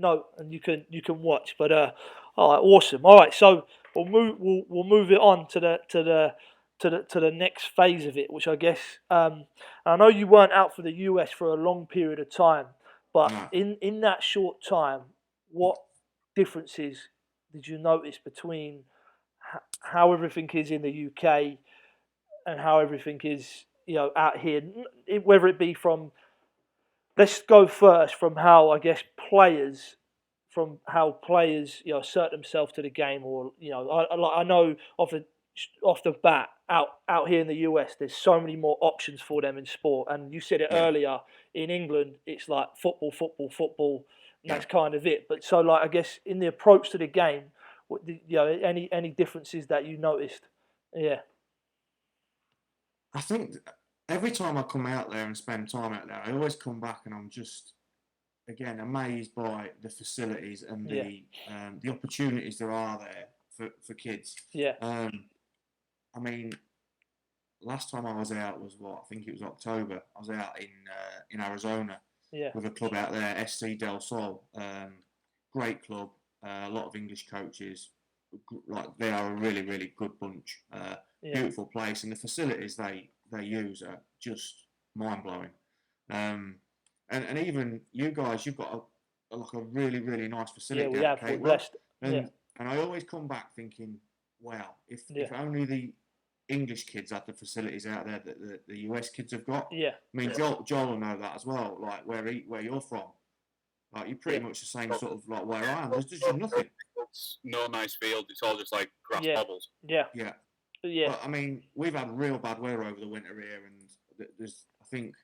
note and you can watch. But all right, awesome. All right, so we'll move it on to the next phase of it, which I guess I know you weren't out for the US for a long period of time, but No. in that short time, what differences did you notice between how everything is in the UK and how everything is out here, whether it be from, let's go first from how I guess players assert themselves to the game, or I know off the bat out here in the US there's so many more options for them in sport, and you said it Yeah. earlier, in England it's like football, and Yeah. that's kind of it. But so like I guess in the approach to the game, any differences that you noticed? Yeah. I think every time I come out there and spend time out there, I always come back and I'm just, again, amazed by the facilities and Yeah. the opportunities there are there for kids. Yeah. I mean, last time I was out was I think it was October. I was out in Arizona Yeah. with a club out there, SC Del Sol. Great club, a lot of English coaches. Like they are a really, really good bunch. Beautiful place, and the facilities they use are just mind blowing. And even you guys, you've got a really, really nice facility. Yeah, we down have. at We're Cape blessed. and I always come back thinking, wow, if only the English kids had the facilities out there that the US kids have got. Yeah. I mean, Joel will know that as well. Like where you're from, like you're pretty much the same sort of like where I am. There's just nothing. No nice field. It's all just like grass bubbles. Yeah. Yeah. Yeah. But I mean, we've had real bad weather over the winter here, and there's I think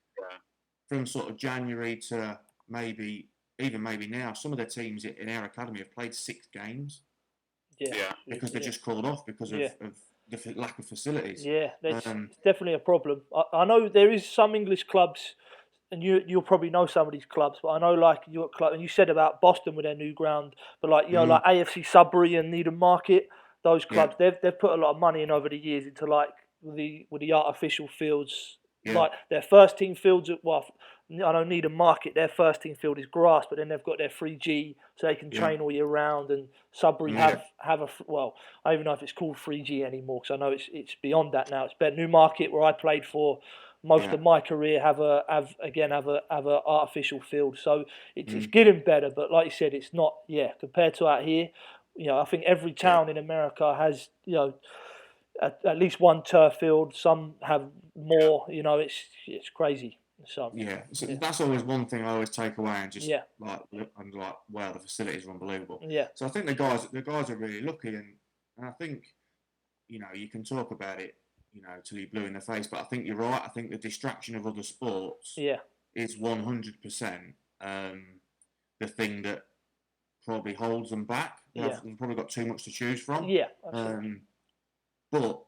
from sort of January to maybe now, some of the teams in our academy have played 6 games. Yeah. Because they just called off because of the lack of facilities. Yeah, it's definitely a problem. I know there is some English clubs, and you'll probably know some of these clubs, but I know like your club, and you said about Boston with their new ground, but like like AFC Sudbury and Needham Market, those clubs they've put a lot of money in over the years into like with the artificial fields. Like their first team fields I know Needham Market, their first team field is grass, but then they've got their 3G so they can train all year round. And Sudbury have I don't even know if it's called 3G anymore, because I know it's beyond that now. It's better. Newmarket, where I played for most of my career, have a artificial field, so it's getting better. But like you said, it's not compared to out here. I think every town in America has at least one turf field. Some have more. It's crazy. So that's always one thing I always take away, and just like wow, the facilities are unbelievable. Yeah. So I think the guys are really lucky, and I think you can talk about it till you're blue in the face, but I think you're right. I think the distraction of other sports is 100% the thing that probably holds them back. They've probably got too much to choose from. Yeah. But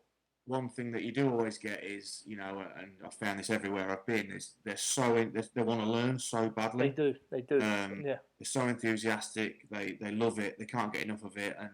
one thing that you do always get is, and I've found this everywhere I've been, is they want to learn so badly. They do. They're so enthusiastic. They love it. They can't get enough of it, and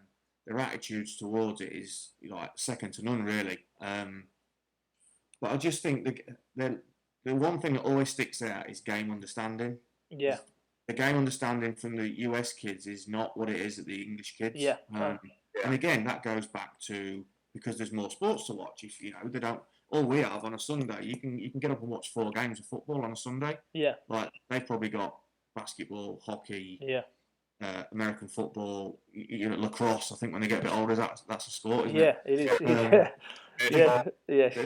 their attitudes towards it is like second to none, really. But I just think the one thing that always sticks out is game understanding. Yeah. The game understanding from the US kids is not what it is at the English kids. Yeah. And again, that goes back to because there's more sports to watch. If they don't, all we have on a Sunday, you can get up and watch 4 games of football on a Sunday. Yeah. Like they've probably got basketball, hockey, American football, lacrosse. I think when they get a bit older, that's a sport, isn't it? It is.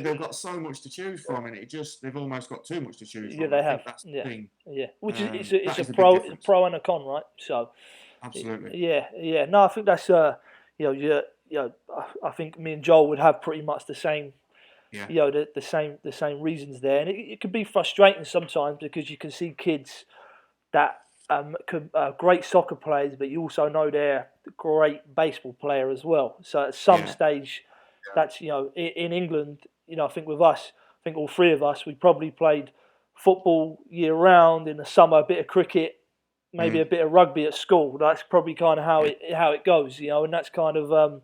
They've got so much to choose from, and they've almost got too much to choose from. Yeah, they have. That's the thing. Yeah. Which is it's a pro and a con, right? So. Absolutely. Yeah. No, I think that's I think me and Joel would have pretty much the same, the same reasons there, and it can be frustrating sometimes because you can see kids that great soccer players, but you also know they're a great baseball player as well. So at some stage, that's in England, I think with us, I think all 3 of us, we probably played football year round. In the summer, a bit of cricket. Maybe a bit of rugby at school. That's probably kind of how it goes, and that's kind of so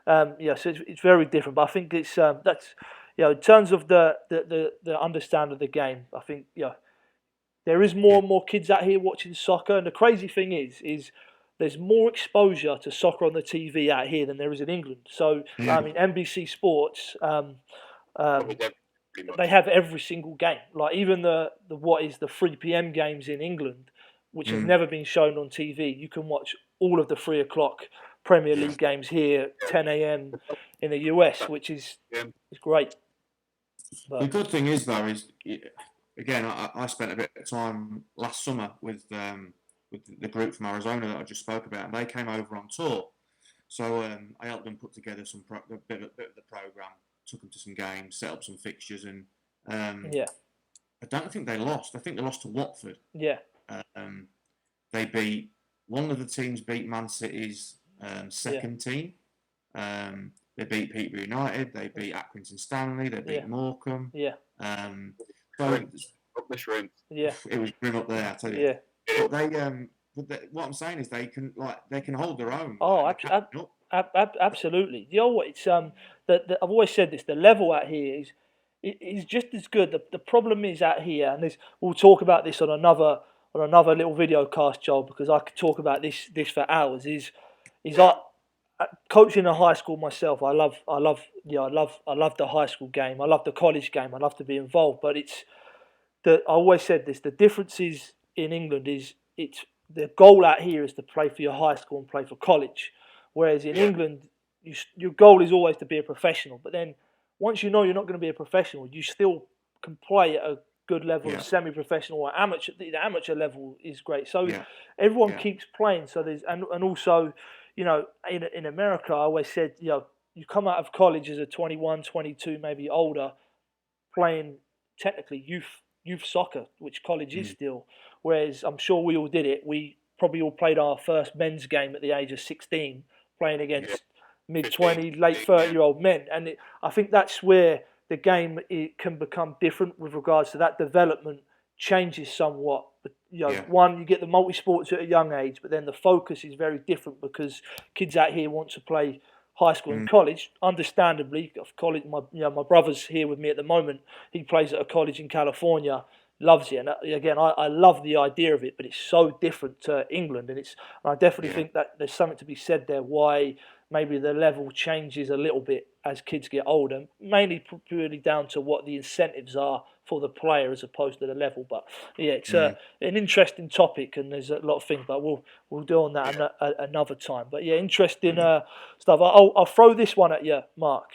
it's very different. But I think it's that's in terms of the understanding of the game. I think there is more and more kids out here watching soccer, and the crazy thing is there's more exposure to soccer on the TV out here than there is in England. So I mean, NBC Sports, Probably pretty they much. have every single game. Like even the what is the 3 p.m. games in England, which have never been shown on TV. You can watch all of the 3 o'clock Premier League games here, 10 a.m. in the US, which is great. The good thing is, though, again, I spent a bit of time last summer with the group from Arizona that I just spoke about, and they came over on tour. So I helped them put together a bit of the program, took them to some games, set up some fixtures, and I don't think they lost. I think they lost to Watford. Yeah. They beat one of the teams beat Man City's second team. They beat Peterborough United. They beat Accrington Stanley. They beat Morecambe. Yeah. So Up this room. Yeah. it was grim up there, I tell you. Yeah. But what I'm saying is they can hold their own. Oh, absolutely. You know what? It's I've always said this. The level out here is just as good. The problem is out here, and we'll talk about this on another little video cast, Joel, because I could talk about this for hours. Coaching a high school myself, I love the high school game. I love the college game. I love to be involved. But I always said this. The difference is in England is the goal out here is to play for your high school and play for college, whereas in England, your goal is always to be a professional. But then once you know you're not going to be a professional, you still can play at a good level, semi-professional or amateur. The amateur level is great. So everyone keeps playing. So and also, you know, in America, I always said, you know, you come out of college as a 21, 22, maybe older, playing technically youth soccer, which college is still. Whereas I'm sure we all did it. We probably all played our first men's game at the age of 16, playing against mid-20, late 30-year-old men. And I think that's where the game can become different with regards to that development changes somewhat. But, you know, one, you get the multi-sports at a young age, but then the focus is very different because kids out here want to play high school and college. Understandably, college. My brother's here with me at the moment. He plays at a college in California, loves it. And again, I love the idea of it, but it's so different to England, and I definitely think that there's something to be said there. Why maybe the level changes a little bit as kids get older, mainly purely down to what the incentives are for the player as opposed to the level. But yeah, it's an interesting topic, and there's a lot of things, but we'll do on that another time. But yeah, interesting stuff. I'll throw this one at you, Mark.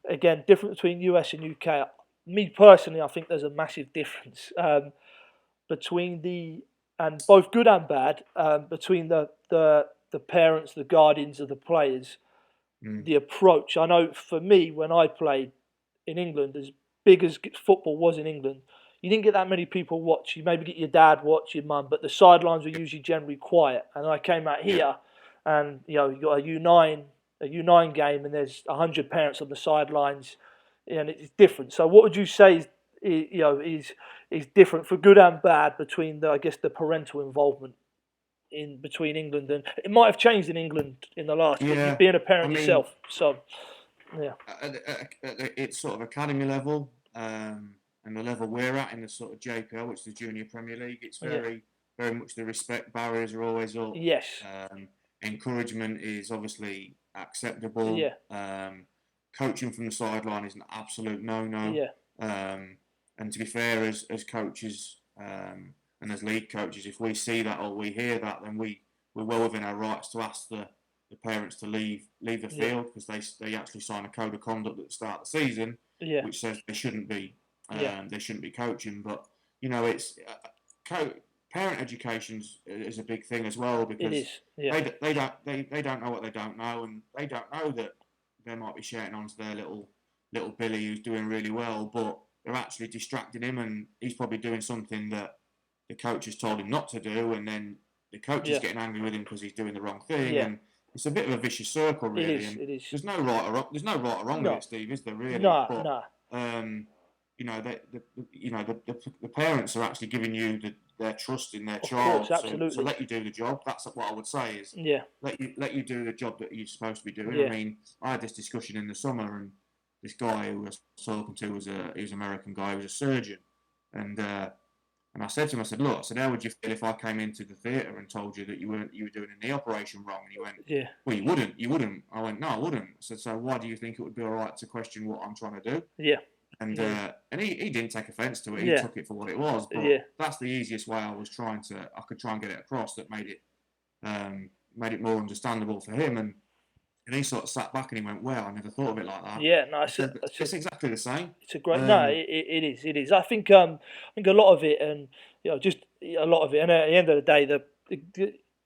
Again, difference between US and UK. Me personally, I think there's a massive difference between and both good and bad, between the parents, the guardians of the players, the approach. I know for me, when I played in England, as big as football was in England, you didn't get that many people watch. You maybe get your dad watch, your mum, but the sidelines were usually generally quiet. And I came out here, and you know, you got a U9 game, and there's 100 parents on the sidelines, and it's different. So, what would you say is different for good and bad between the parental involvement in between England, and it might have changed in England in the last. But you being a parent yourself, so it's sort of academy level, and the level we're at in the sort of JPL, which is the Junior Premier League. It's very much the respect barriers are always up. Yes. Encouragement is obviously acceptable. Yeah. Coaching from the sideline is an absolute no-no. Yeah. And to be fair, as coaches and as league coaches, if we see that or we hear that, then we're well within our rights to ask the parents to leave the field, because they actually sign a code of conduct at the start of the season, which says they shouldn't be coaching. But you know, it's parent education is a big thing as well, because it is. Yeah. they don't know what they don't know, and they don't know that they might be shouting onto their little Billy who's doing really well, but they're actually distracting him, and he's probably doing something that the coach has told him not to do, and then the coach is getting angry with him because he's doing the wrong thing, and it's a bit of a vicious circle, really. It is. There's no right or wrong with it, Steve, is there really? No. You know, the parents are actually giving you their trust in their child, absolutely. So let you do the job. That's what I would say is let you do the job that you're supposed to be doing. I mean, I had this discussion in the summer, and this guy who I was talking to was an American guy, he was a surgeon, and And I said to him, I said, look, I said, how would you feel if I came into the theatre and told you that you were doing a knee operation wrong? And he went, Yeah. well, you wouldn't. I went, no, I wouldn't. I said, so why do you think it would be all right to question what I'm trying to do? Yeah. And he didn't take offence to it. He Yeah. took it for what it was. But Yeah. that's the easiest way I could try and get it across that made it more understandable for him. And he sort of sat back and he went, well, I never thought of it like that. Yeah, no, It's exactly the same. It's a great it is. I think a lot of it, and just a lot of it, and at the end of the day,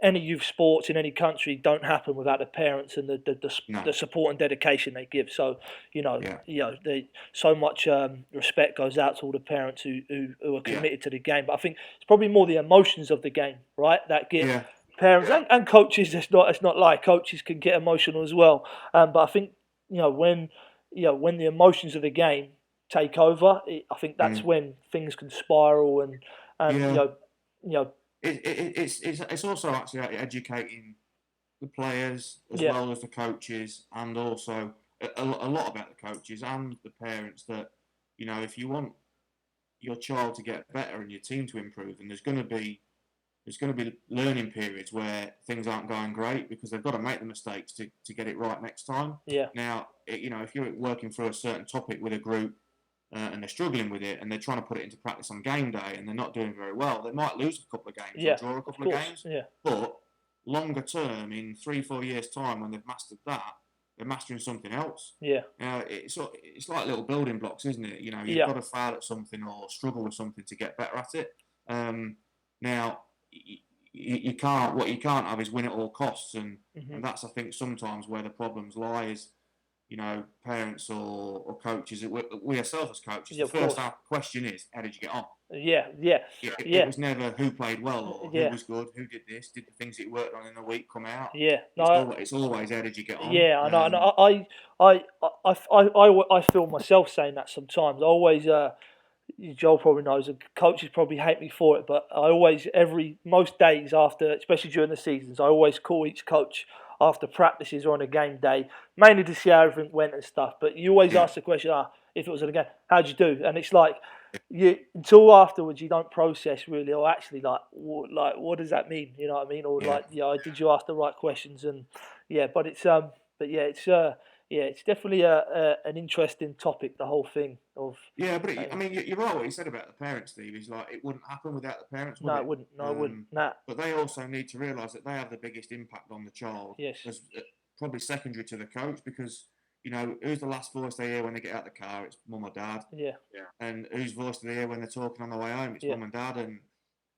any youth sports in any country don't happen without the parents and the support and dedication they give. So so much respect goes out to all the parents who are committed to the game. But I think it's probably more the emotions of the game, right, that get parents and coaches. It's not like coaches can get emotional as well. But I think when the emotions of the game take over, I think that's when things can spiral and It's also actually educating the players as well as the coaches, and also a lot about the coaches and the parents that if you want your child to get better and your team to improve, and there's going to be learning periods where things aren't going great because they've got to make the mistakes to get it right next time. Yeah. Now, if you're working through a certain topic with a group and they're struggling with it and they're trying to put it into practice on game day and they're not doing very well, they might lose a couple of games or draw a couple of games. Yeah. But longer term, in 3-4 years' time, when they've mastered that, they're mastering something else. Yeah. It's like little building blocks, isn't it? You've got to fail at something or struggle with something to get better at it. Now, you can't. What you can't have is win at all costs, and that's, I think, sometimes where the problems lie. Is parents or coaches. We ourselves as coaches. The first question is, how did you get on? It was never who played well or who was good, who did this, did the things that you worked on in the week come out. It's always how did you get on? Yeah, I know. I feel myself saying that sometimes. I always. Joel probably knows, and coaches probably hate me for it, but I always, most days after, especially during the seasons, I always call each coach after practices or on a game day, mainly to see how everything went and stuff. But you always ask the question, if it was on a game, how'd you do? And it's like, until afterwards, you don't process really, or actually what does that mean? You know what I mean? Or did you ask the right questions? And it's definitely an interesting topic, the whole thing of. Yeah, but you're right what you said about the parents, Steve. Is like it wouldn't happen without the parents. No, it wouldn't. No, it wouldn't. Nah. But they also need to realise that they have the biggest impact on the child. Yes. As probably secondary to the coach, because who's the last voice they hear when they get out of the car? It's mum or dad. Yeah. And whose voice do they hear when they're talking on the way home? It's mum and dad.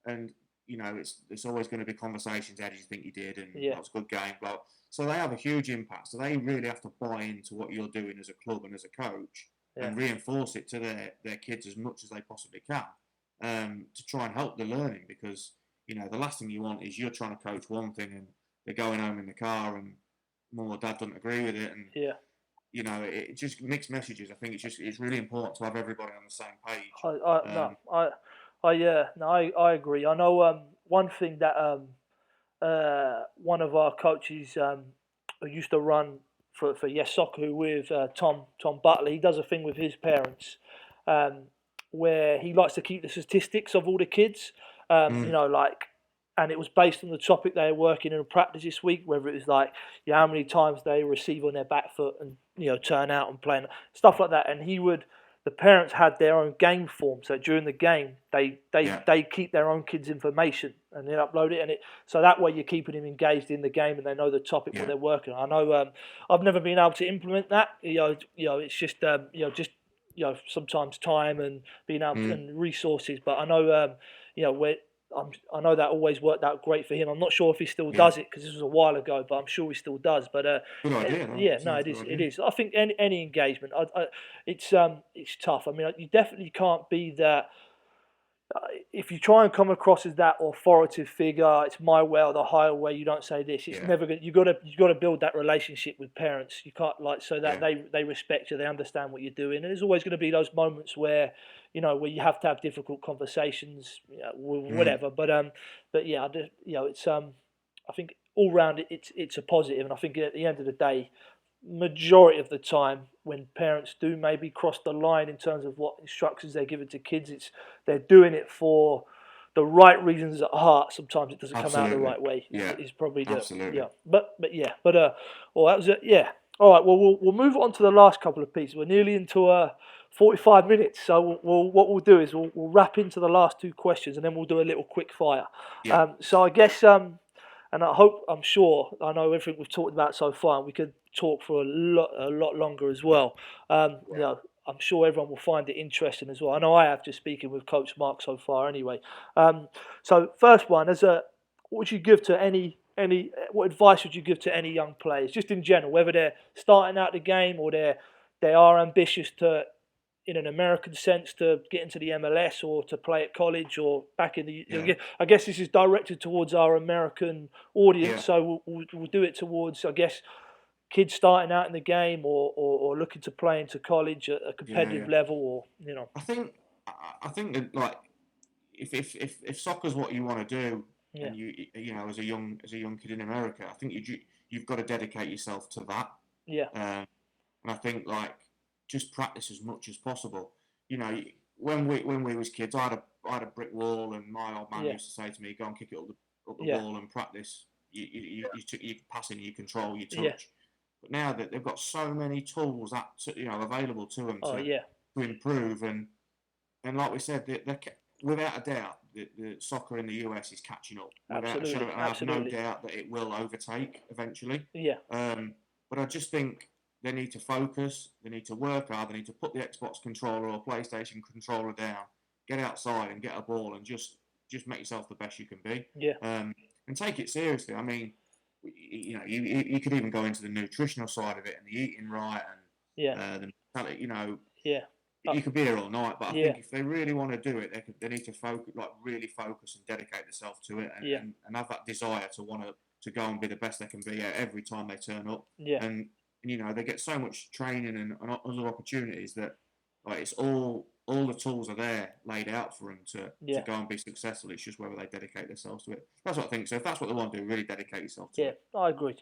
And it's always going to be conversations. How did you think you did? And that was a good game. Blah. So they have a huge impact. So they really have to buy into what you're doing as a club and as a coach and reinforce it to their kids as much as they possibly can to try and help the learning. Because, the last thing you want is you're trying to coach one thing and they're going home in the car and mum or dad doesn't agree with it. And, it just mixed messages. I think it's really important to have everybody on the same page. I agree. I know one thing that one of our coaches who used to run for Yes Soccer with Tom Butler, he does a thing with his parents where he likes to keep the statistics of all the kids, and it was based on the topic they were working in a practice this week, whether it was how many times they receive on their back foot and turn out and play stuff like that, and the parents had their own game form, so during the game they keep their own kids' information and then upload it, so that way you're keeping them engaged in the game and they know the topic what they're working on. I know I've never been able to implement that. It's just sometimes time and being able and resources, but I know I know that always worked out great for him. I'm not sure if he still does it because this was a while ago, but I'm sure he still does. But good idea. It is. I think any engagement, it's tough. I mean, you definitely can't be that. If you try and come across as that authoritative figure, it's my way or the highway. You don't say this. It's never good. You got to build that relationship with parents. You can't so that they respect you, they understand what you're doing. And there's always going to be those moments where where you have to have difficult conversations, whatever. But it's I think all round it's a positive, and I think at the end of the day, majority of the time when parents do maybe cross the line in terms of what instructions they're giving to kids, they're doing it for the right reasons at heart, sometimes it doesn't come out the Absolutely. right way. Yeah. Is probably the Absolutely. yeah. But well, that was it. Yeah. All right. Well, we'll move on to the last couple of pieces. We're nearly into 45 minutes, so what we'll do is we'll wrap into the last two questions, and then we'll do a little quick fire. Yeah. So I guess and I'm sure, I know everything we've talked about so far, and we could talk for a lot longer as well. You know, I'm sure everyone will find it interesting as well. I know I have, just speaking with Coach Mark so far. Anyway, so first one, what would you give to what advice would you give to any young players, just in general, whether they're starting out the game or they are ambitious to, in an American sense, to get into the MLS or to play at college or back in the. Yeah. I guess this is directed towards our American audience, Yeah. so we'll do it towards, I guess, kids starting out in the game or looking to play into college at a competitive level, or I think that, like, if soccer's what you want to do, and you know, as a young kid in America, I think you've got to dedicate yourself to that. Yeah. And I think, like, just practice as much as possible. You know, when we was kids, I had a brick wall, and my old man used to say to me, "Go and kick it up the wall and practice. You passing, you control, you touch." Yeah. But now that they've got so many tools available to them to improve, and like we said, without a doubt, the soccer in the US is catching up. Absolutely. I have no doubt that it will overtake eventually. Yeah. But I just think they need to focus. They need to work hard. They need to put the Xbox controller or PlayStation controller down, get outside and get a ball, and just make yourself the best you can be. Yeah. And take it seriously. I mean, you know, you could even go into the nutritional side of it and the eating right and the mentality. You know, you could be here all night, but I think if they really want to do it, they need to focus, like really focus and dedicate themselves to it, and have that desire to want to go and be the best they can be every time they turn up. Yeah. And you know, they get so much training and other opportunities that, like, it's all the tools are there laid out for them to go and be successful. It's just whether they dedicate themselves to it. That's what I think. So if that's what they want to do, really dedicate yourself to it. Yeah, I agree.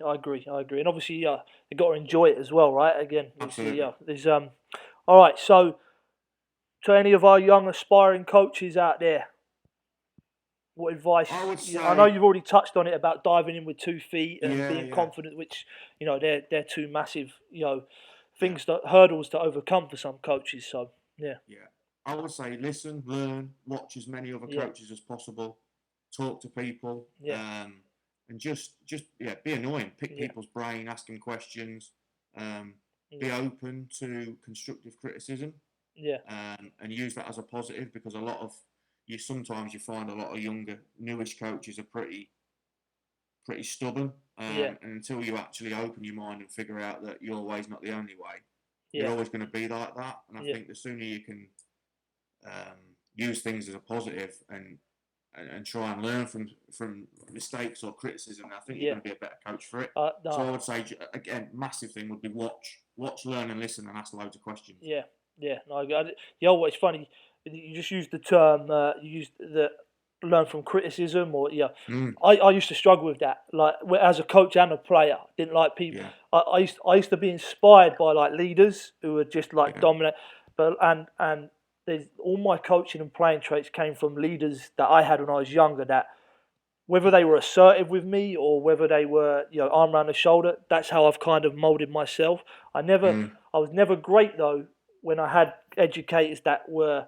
And obviously, they got to enjoy it as well, right? Again, absolutely. There's all right. So, to any of our young aspiring coaches out there, what advice? I would say, I know you've already touched on it about diving in with 2 feet and being confident, which they're two massive things hurdles to overcome for some coaches. So yeah. I would say listen, learn, watch as many other coaches as possible, talk to people, and just be annoying, pick people's brain, ask them questions, be open to constructive criticism, and use that as a positive, because sometimes you find a lot of younger, newish coaches are pretty stubborn, and until you actually open your mind and figure out that your way's not the only way, you're always going to be like that. And I think the sooner you can use things as a positive and try and learn from mistakes or criticism, I think you're going to be a better coach for it. No. So I would say, again, massive thing would be watch, learn and listen, and ask loads of questions. No, it's funny. You just used the term. You used the learn from criticism, or I used to struggle with that. Like, as a coach and a player, I didn't like people. Yeah. I used to be inspired by, like, leaders who were just like dominant, but and there's all my coaching and playing traits came from leaders that I had when I was younger. That whether they were assertive with me or whether they were arm around the shoulder, that's how I've kind of molded myself. I was never great though when I had educators that were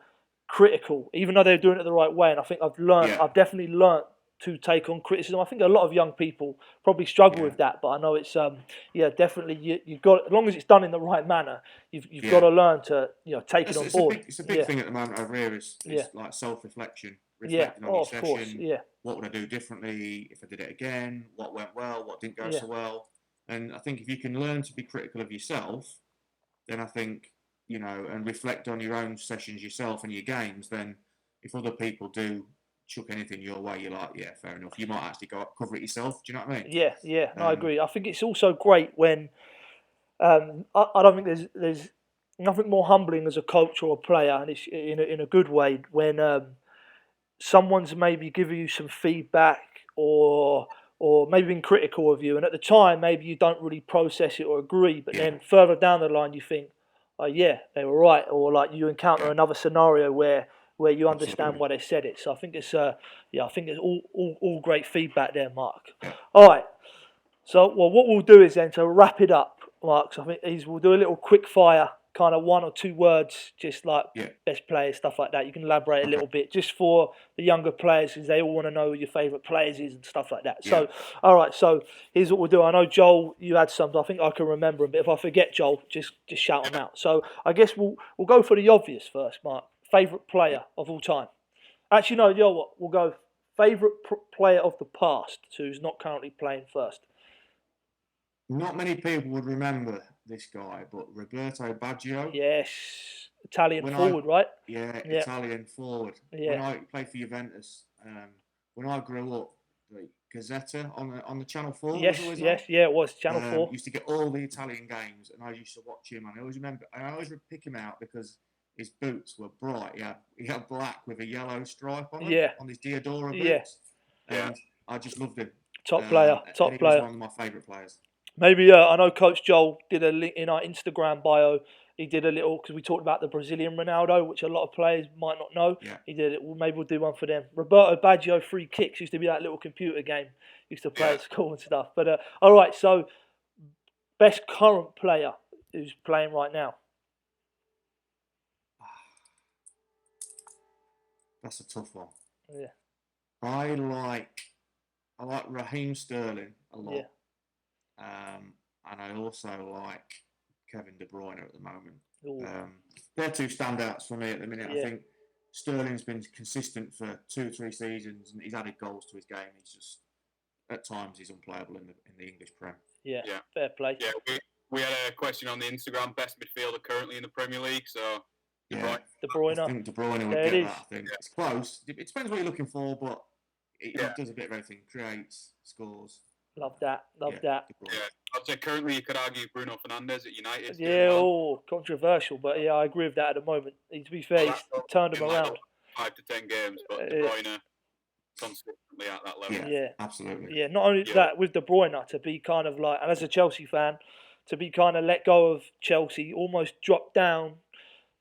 critical, even though they were doing it the right way. And I think I've definitely learned to take on criticism. I think a lot of young people probably struggle with that, but I know it's definitely you've got, as long as it's done in the right manner, you've got to learn to take it on board. It's a big thing at the moment over here is like self-reflection, reflecting on your session. Course, what would I do differently if I did it again? What went well? What didn't go so well? And I think if you can learn to be critical of yourself, then I think, and reflect on your own sessions yourself and your games, then if other people do chuck anything your way, you're like, yeah, fair enough. You might actually go up, cover it yourself. Do you know what I mean? Yeah. No, I agree. I think it's also great when I don't think there's nothing more humbling as a coach or a player, and it's in a good way, when someone's maybe giving you some feedback or maybe being critical of you, and at the time maybe you don't really process it or agree, but then further down the line you think, oh yeah, they were right, or like you encounter another scenario where where you understand Absolutely. why they said it. So I think it's I think it's all great feedback there, Mark. All right. So what we'll do is then to wrap it up, Mark. So I think we'll do a little quick fire, kind of 1 or 2 words, just like best players, stuff like that. You can elaborate a little bit, just for the younger players, because they all want to know who your favourite players is and stuff like that. Yeah. So, all right. So here's what we'll do. I know Joel, you had some. I think I can remember them, but if I forget, Joel, just shout them out. So I guess we'll go for the obvious first, Mark. Favourite player of all time. Actually, no. You know what? We'll go favourite player of the past, who's not currently playing first. Not many people would remember this guy, but Roberto Baggio. Yes, Italian forward, right? Yeah, Italian forward. Yeah. When I played for Juventus, when I grew up, the Gazzetta on the Channel 4 yes, was always yes, on. yeah, it was Channel 4. Used to get all the Italian games, and I used to watch him. And I always would pick him out because his boots were bright. He had black with a yellow stripe on him, on his Diodora boots. And I just loved him. Top player. He was one of my favourite players. Maybe I know Coach Joel did a link in our Instagram bio. He did a little, because we talked about the Brazilian Ronaldo, which a lot of players might not know. Yeah. He did it. Maybe we'll do one for them. Roberto Baggio free kicks used to be that little computer game. Used to play at school and stuff. But all right, so best current player who's playing right now. That's a tough one. Yeah. I like Raheem Sterling a lot. Yeah. And I also like Kevin De Bruyne at the moment. They're 2 standouts for me at the minute. I think Sterling's been consistent for 2 or 3 seasons, and he's added goals to his game. He's just, at times, he's unplayable in the English Prem. Yeah, fair play. Yeah, we had a question on the Instagram, best midfielder currently in the Premier League, so De Bruyne. I think De Bruyne would get that. I think it's close. It depends what you're looking for, but he does a bit of everything. Creates, scores. Love that. Yeah, I'd say currently you could argue Bruno Fernandes at United. Yeah, controversial, but yeah, I agree with that at the moment. To be fair, he's turned him around. 5 to 10 games, but De Bruyne consistently at that level. Yeah, absolutely. Yeah, not only that, with De Bruyne to be kind of like, and as a Chelsea fan, to be kind of let go of Chelsea, almost dropped down.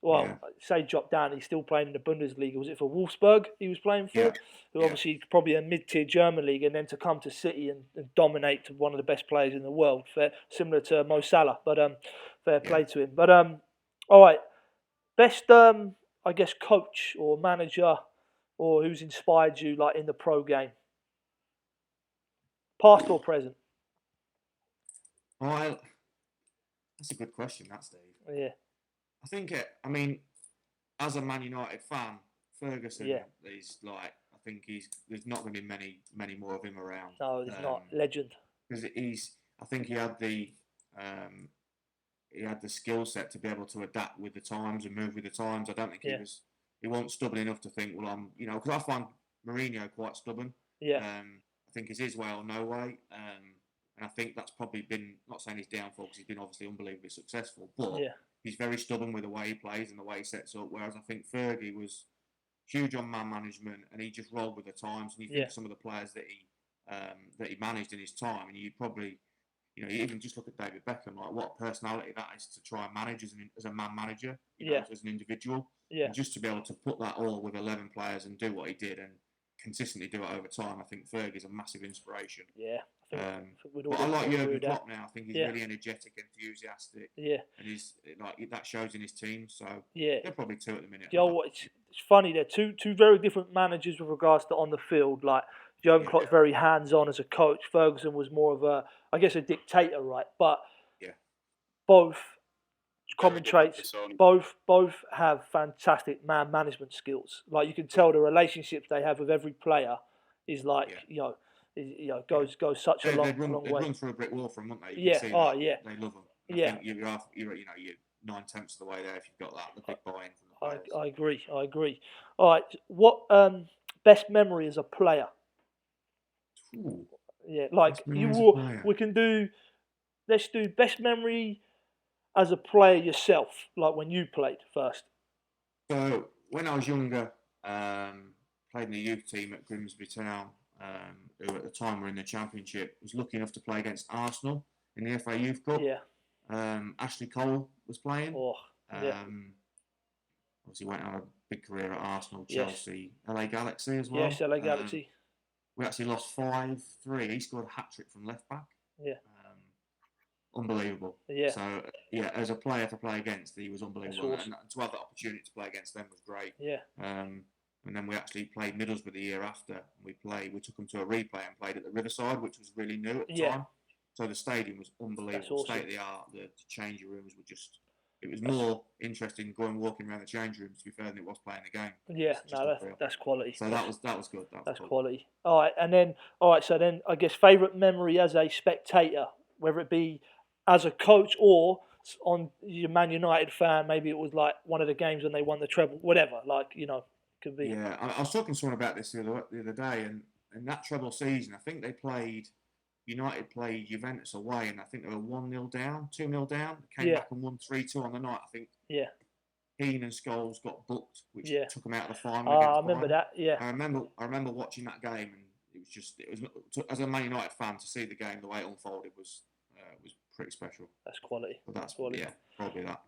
Well, say dropped down. He's still playing in the Bundesliga. Was it for Wolfsburg he was playing for? Yeah. Who obviously probably a mid-tier German league, and then to come to City and dominate to one of the best players in the world, similar to Mo Salah. But fair play to him. But all right, best I guess coach or manager or who's inspired you like in the pro game, past or present? Well, that's a good question, that, Steve. Yeah. I think as a Man United fan, Ferguson is like, I think there's not going to be many more of him around. No, there's not. Legend. Because I think he had the skill set to be able to adapt with the times and move with the times. I don't think he wasn't stubborn enough to think, well, because I find Mourinho quite stubborn. Yeah. I think it's his way or no way. And I think that's probably been, not saying he's downfall because he's been obviously unbelievably successful, but he's very stubborn with the way he plays and the way he sets up. Whereas I think Fergie was huge on man management and he just rolled with the times. And you think of some of the players that he managed in his time, and you probably, you even just look at David Beckham, like what personality that is to try and manage as a man manager, as an individual. Yeah. And just to be able to put that all with 11 players and do what he did and consistently do it over time, I think Fergie's a massive inspiration. Yeah. But I like Jurgen Klopp now. I think he's really energetic, enthusiastic. Yeah. And he's like that shows in his team. So they're probably 2 at the minute. You know what? It's funny. They're two very different managers with regards to on the field. Like Jurgen Klopp's very hands-on as a coach. Ferguson was more of a dictator, right? But both commentates. Both have fantastic man management skills. Like you can tell the relationships they have with every player is like goes such a long way. They run through a brick wall from, wouldn't they? They love them. I think you're 9/10 of the way there if you've got that the big buy-in from the players. I agree. All right, what best memory as a player? Ooh. Yeah, like we can do. Let's do best memory as a player yourself, like when you played first. So when I was younger, played in the youth team at Grimsby Town. Who at the time were in the Championship, was lucky enough to play against Arsenal in the FA Youth Cup. Yeah. Ashley Cole was playing. Oh, Obviously went on a big career at Arsenal, Yes. Chelsea, LA Galaxy as well. Yes, LA Galaxy. We actually lost 5-3. He scored a hat trick from left back. Yeah. Unbelievable. Yeah. So yeah, as a player to play against, he was unbelievable, Awesome. and to have that opportunity to play against them was great. Yeah. And then we actually played Middlesbrough the year after. We took them to a replay and played at the Riverside, which was really new at the time. So the stadium was unbelievable, awesome. state of the art. The changing rooms were just. It was more interesting walking around the change rooms, to be fair, than it was playing the game. Yeah, no, that's quality. So that was good. That's cool. quality. All right, so then I guess favourite memory as a spectator, whether it be as a coach or on your Man United fan, maybe it was like one of the games when they won the treble, whatever, could be. Yeah, I was talking to someone about this the other day, and in that treble season, I think United played Juventus away, and I think they were 1-0 down, 2-0 down. Came back and won 3-2 on the night. I think. Yeah. Keane and Scholes got booked, which took them out of the final. I remember that. Yeah. I remember watching that game, and it was as a Man United fan to see the game the way it unfolded was pretty special. That's quality. But that's quality. Yeah, probably that.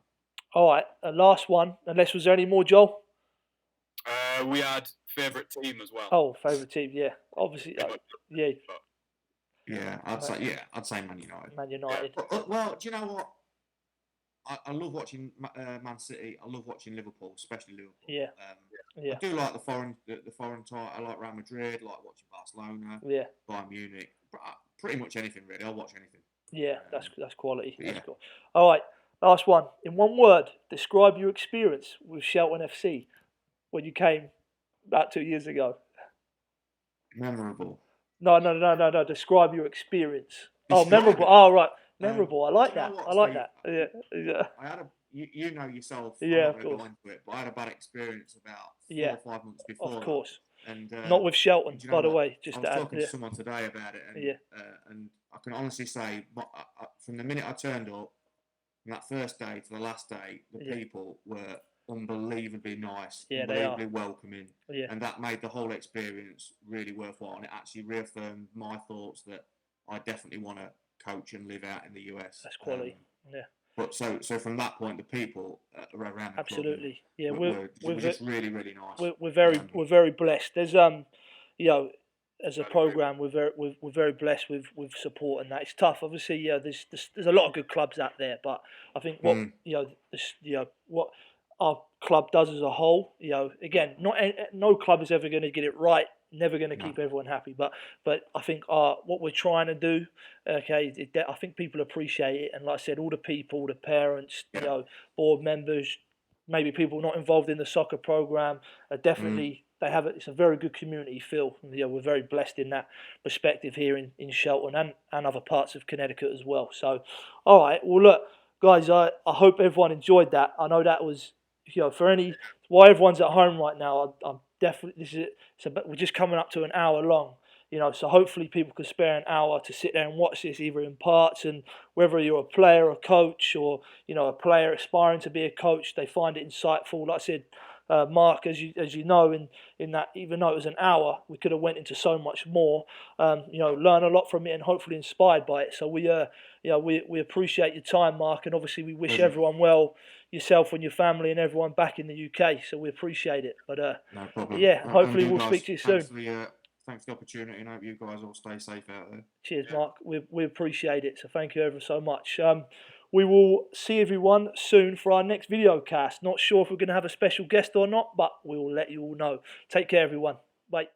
All right, last one. Unless was there any more, Joel? We had favourite team as well. Oh, favourite team. Yeah, obviously. Yeah. Yeah, I'd say Man United. Man United. Yeah. Well, do you know what? I love watching Man City. I love watching Liverpool, especially Liverpool. Yeah. I do like the foreign title. I like Real Madrid. I like watching Barcelona. Yeah. Bayern Munich. Pretty much anything really. I'll watch anything. Yeah, that's quality. Yeah. That's cool. All right, last one. In one word, describe your experience with Shelton FC when you came about 2 years ago. Memorable. No. Describe your experience. Memorable. Oh, right. Memorable. I like that. Yeah. I had you know yourself. Yeah, I'm not going to go into it, but I had a bad experience about 4 or 5 months before. Of course. And not with Shelton, by the way. I was talking to someone today about it, and I can honestly say, from the minute I turned up, from that first day to the last day, the people were unbelievably nice, unbelievably welcoming, and that made the whole experience really worthwhile. And it actually reaffirmed my thoughts that I definitely want to coach and live out in the US. That's quality. But so from that point, the people around the absolutely club were just really, really nice. We're very blessed. There's as a program, we're very blessed with support, and that it's tough. Obviously, there's a lot of good clubs out there, but I think what our club does as a whole, again, no club is ever going to get it right. Never going to keep everyone happy, but I think what we're trying to do, I think people appreciate it, and like I said, all the people, the parents, board members, maybe people not involved in the soccer program, are definitely they have it. It's a very good community feel. We're very blessed in that perspective here in Shelton and other parts of Connecticut as well. So, all right, well look, guys, I hope everyone enjoyed that. I know that was why everyone's at home right now. I'm definitely we're just coming up to an hour long, so hopefully people can spare an hour to sit there and watch this either in parts, and whether you're a player, a coach, or a player aspiring to be a coach, they find it insightful. Like I said, Mark, as you know, in that, even though it was an hour, we could have went into so much more. Learn a lot from it and hopefully inspired by it. So we appreciate your time, Mark, and obviously we wish everyone well, yourself and your family and everyone back in the UK. So we appreciate it. But no problem. Hopefully we'll speak to you soon. Thanks for the opportunity, and I hope you guys all stay safe out there. Cheers, Mark. We appreciate it. So thank you ever so much. We will see everyone soon for our next video cast. Not sure if we're going to have a special guest or not, but we will let you all know. Take care, everyone. Bye.